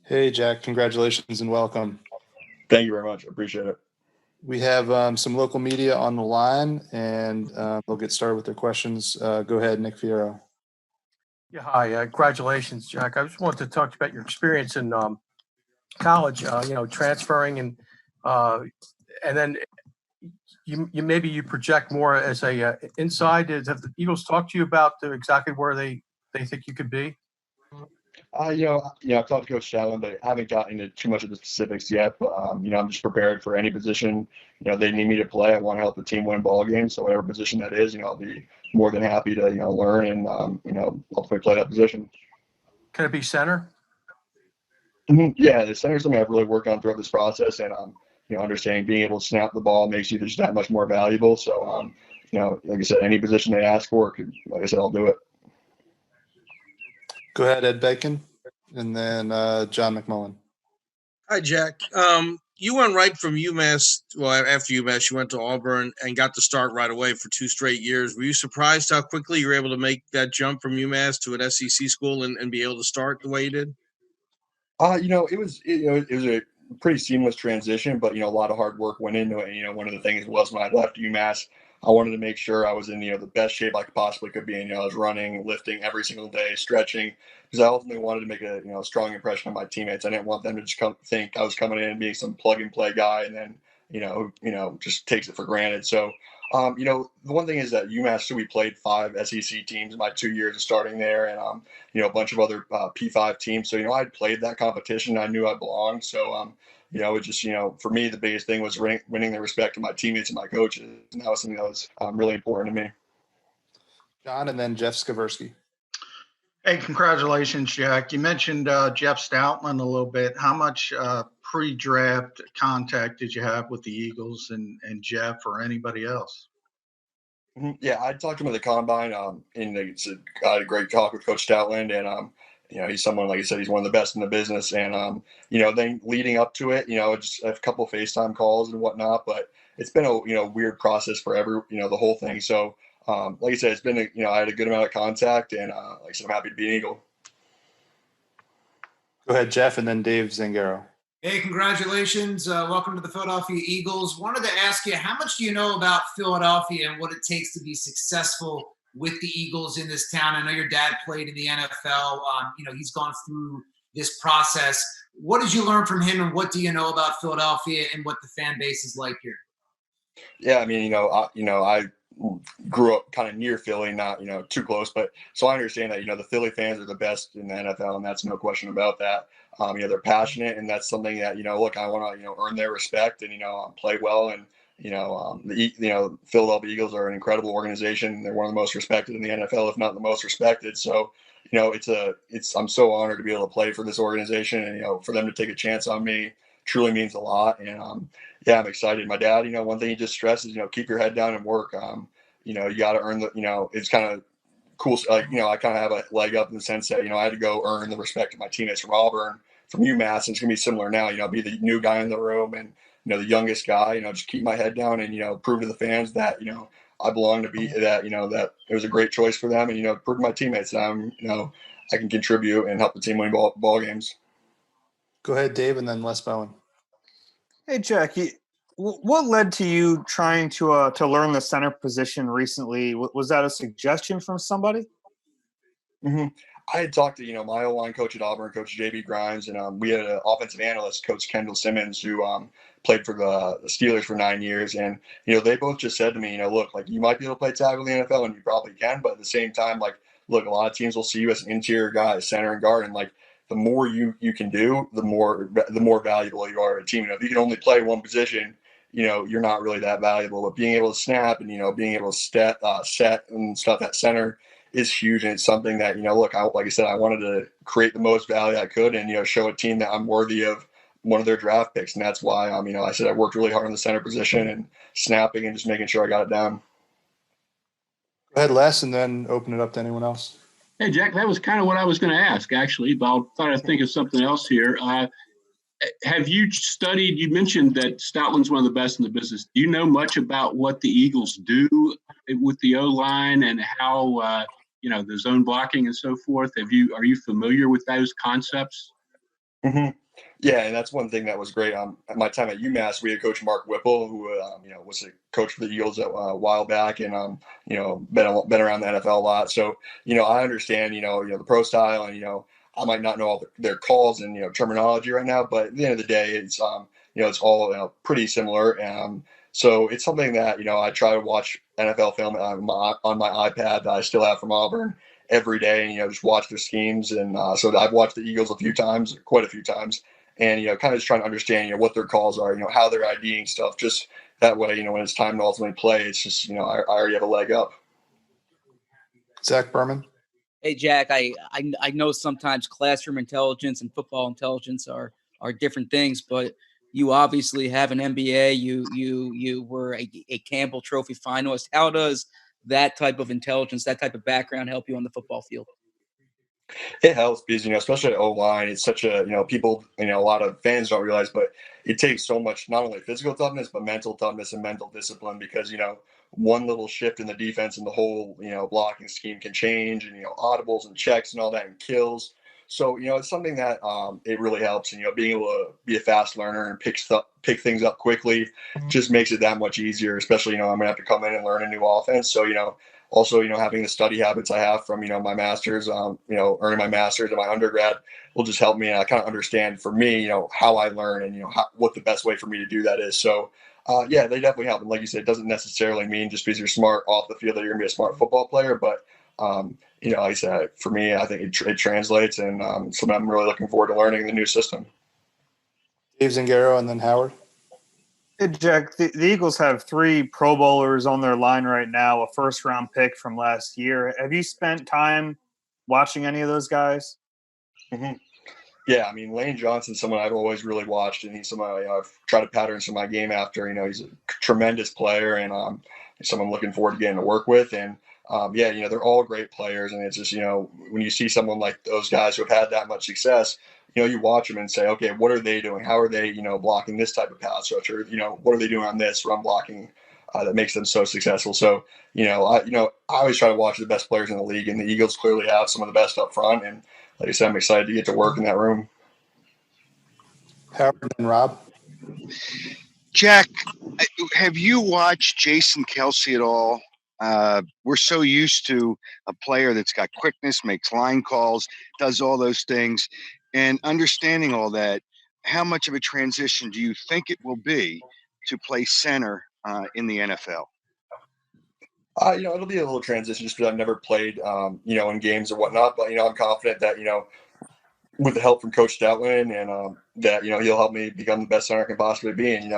Hey, Jack, congratulations and welcome. Thank you very much. I appreciate it. We have some local media on the line, and they'll get started with their questions. Go ahead, Nick Fiero. Yeah, hi. Congratulations, Jack. I just wanted to talk about your experience in college. Transferring uh, and then you maybe you project more as a inside. Have the Eagles talked to you about exactly where they think you could be? I've talked to Coach Shalin, but I haven't gotten into too much of the specifics yet. But I'm just prepared for any position. They need me to play. I want to help the team win ball games. So whatever position that is, I'll be more than happy to learn and hopefully play that position. Can it be center? Yeah, the center's something I've really worked on throughout this process, and understanding being able to snap the ball makes you just that much more valuable. So like I said, any position they ask for, like I said, I'll do it. Go ahead, Ed Bacon, and then John McMullen. Hi, Jack. You went right from UMass. Well, after UMass, you went to Auburn and got to start right away for 2 straight years. Were you surprised how quickly you were able to make that jump from UMass to an SEC school and be able to start the way you did? It was a pretty seamless transition, but a lot of hard work went into it. And, one of the things was when I left UMass, I wanted to make sure I was in the best shape I could possibly could be. And I was running, lifting every single day, stretching, because I ultimately wanted to make a strong impression on my teammates. I didn't want them to just think I was coming in and being some plug and play guy, and then just takes it for granted. So the one thing is that UMass, we played 5 SEC teams in my 2 years of starting there, and a bunch of other P5 teams. So I'd played that competition. I knew I belonged. So it just for me the biggest thing was winning the respect of my teammates and my coaches, and that was something that was really important to me. John, and then Jeff Skaversky. Hey, congratulations, Jack. You mentioned Jeff Stoutland a little bit. How much pre-draft contact did you have with the Eagles and Jeff or anybody else? Yeah, I talked to him at the combine, and I had a great talk with Coach Stoutland, and he's someone, like I said, he's one of the best in the business, and then leading up to it, just a couple of FaceTime calls and whatnot, but it's been a weird process for the whole thing. So, like I said, it's been I had a good amount of contact, and like I said, I'm happy to be an Eagle. Go ahead, Jeff, and then Dave Zangaro. Hey, congratulations. Welcome to the Philadelphia Eagles. Wanted to ask you, how much do you know about Philadelphia and what it takes to be successful with the Eagles in this town? I know your dad played in the NFL. He's gone through this process. What did you learn from him, and what do you know about Philadelphia and what the fan base is like here? Yeah, I mean, I grew up kind of near Philly, not too close, but so I understand that the Philly fans are the best in the NFL, and that's no question about that. They're passionate, and that's something that look, I want to earn their respect and play well, and the Philadelphia Eagles are an incredible organization. They're one of the most respected in the NFL, if not the most respected. So I'm so honored to be able to play for this organization, and for them to take a chance on me truly means a lot. And yeah, I'm excited. My dad, one thing he just stresses, keep your head down and work. You got to earn it's kind of cool. I kind of have a leg up in the sense that, I had to go earn the respect of my teammates from Auburn, from UMass. And it's going to be similar now, be the new guy in the room and, the youngest guy, just keep my head down and, prove to the fans that, I belong to be that, that it was a great choice for them, and, prove to my teammates that I can contribute and help the team win ball games. Go ahead, Dave, and then Les Bowen. Hey, Jack, what led to you trying to learn the center position recently? Was that a suggestion from somebody? Mm-hmm. I had talked to my O-line coach at Auburn, Coach J.B. Grimes, and we had an offensive analyst, Coach Kendall Simmons, who played for the Steelers for 9 years, and they both just said to me, look, like, you might be able to play tackle in the NFL, and you probably can, but at the same time, like, look, a lot of teams will see you as an interior guy, center and guard, and like, the more you can do, the more valuable you are to a team. If you can only play one position, you're not really that valuable. But being able to snap and being able to set and stuff at center is huge, and it's something that look, like I said, I wanted to create the most value I could, and show a team that I'm worthy of one of their draft picks, and that's why I said I worked really hard on the center position and snapping and just making sure I got it down. Go ahead, Les, and then open it up to anyone else. Hey, Jack, that was kind of what I was going to ask, actually, but I thought I'd think of something else here. Have you studied, you mentioned that Stoutland's one of the best in the business. Do you know much about what the Eagles do with the O-line and how, the zone blocking and so forth? Are you familiar with those concepts? hmm Yeah, and that's one thing that was great. At my time at UMass, we had Coach Mark Whipple, who was a coach for the Eagles a while back, and been around the NFL a lot. So I understand the pro style, and I might not know all their calls and terminology right now, but at the end of the day, it's all pretty similar. So it's something that I try to watch NFL film on my iPad that I still have from Auburn every day, and just watch their schemes. And so I've watched the Eagles quite a few times, and kind of just trying to understand what their calls are, how they're IDing stuff. Just that way, when it's time to ultimately play, it's just I already have a leg up. Zach Berman. Hey Jack, I know sometimes classroom intelligence and football intelligence are different things, but you obviously have an MBA. You were a Campbell Trophy finalist. How does that type of intelligence, that type of background help you on the football field? It helps because especially at O line, it's such a people a lot of fans don't realize, but it takes so much, not only physical toughness but mental toughness and mental discipline, because one little shift in the defense and the whole blocking scheme can change, and audibles and checks and all that and kills. So it's something that it really helps, and being able to be a fast learner and pick things up quickly just makes it that much easier. Especially I'm gonna have to come in and learn a new offense, so also, having the study habits I have from, my master's, earning my master's and my undergrad will just help me kind of understand, for me, how I learn, and, what the best way for me to do that is. So, yeah, they definitely help. And like you said, it doesn't necessarily mean just because you're smart off the field that you're going to be a smart football player. But, like I said, for me, I think it translates, and something I'm really looking forward to learning in the new system. Dave Zingaro and then Howard. Hey, Jack, the Eagles have 3 Pro Bowlers on their line right now, a first-round pick from last year. Have you spent time watching any of those guys? Mm-hmm. Yeah, I mean, Lane Johnson's someone I've always really watched, and he's someone I've tried to pattern some of my game after. He's a tremendous player, and someone I'm looking forward to getting to work with. And yeah, they're all great players, and it's just when you see someone like those guys who have had that much success, you watch them and say, okay, what are they doing? How are they blocking this type of pass rush, or what are they doing on this run blocking that makes them so successful? So I always try to watch the best players in the league, and the Eagles clearly have some of the best up front. And like I said, I'm excited to get to work in that room. Howard and Rob. Jack, have you watched Jason Kelsey at all? We're so used to a player that's got quickness, makes line calls, does all those things. And understanding all that, how much of a transition do you think it will be to play center in the NFL? It'll be a little transition just because I've never played, in games or whatnot. But, I'm confident that, with the help from Coach Stoutland, and that, he'll help me become the best center I can possibly be. And,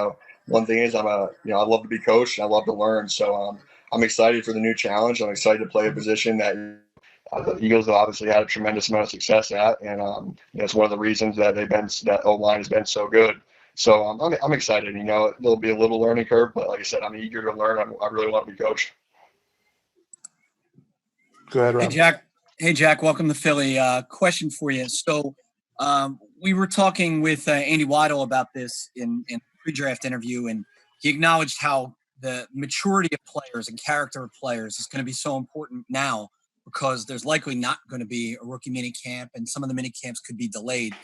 one thing is I love to be coached, and I love to learn. So I'm excited for the new challenge. I'm excited to play a position that the Eagles have obviously had a tremendous amount of success at. And, it's one of the reasons that that O-line has been so good. So I'm excited. There'll be a little learning curve, but like I said, I'm eager to learn. I really want to be coached. Go ahead, Rob. Hey, Jack. Welcome to Philly. Question for you. So we were talking with Andy Weidel about this in a pre-draft interview, and he acknowledged how the maturity of players and character of players is going to be so important now because there's likely not going to be a rookie mini camp, and some of the mini camps could be delayed.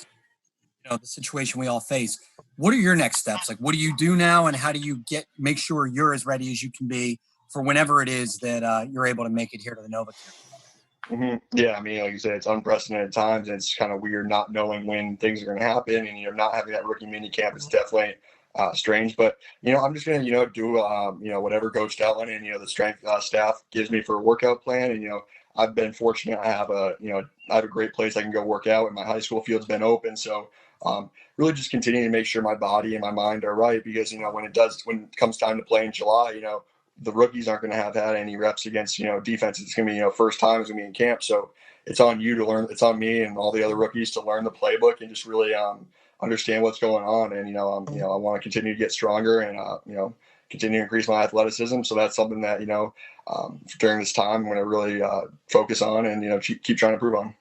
The situation we all face. What are your next steps? Like, what do you do now, and how do you make sure you're as ready as you can be for whenever it is that you're able to make it here to the Nova camp? Mm-hmm. Yeah, I mean, like you said, it's unprecedented times, and it's kind of weird not knowing when things are going to happen, and not having that rookie mini camp is definitely strange. But I'm just going to do whatever Coach Stoutland and the strength staff gives me for a workout plan. And I've been fortunate. I have a great place I can go work out, and my high school field's been open. So really just continuing to make sure my body and my mind are right, because when it comes time to play in July, the rookies aren't going to have had any reps against defense. It's going to be first time is going to be in camp. So it's on you to learn. It's on me and all the other rookies to learn the playbook and just really understand what's going on. And I want to continue to get stronger and continue to increase my athleticism. So that's something that during this time I'm going to really focus on and keep trying to improve on.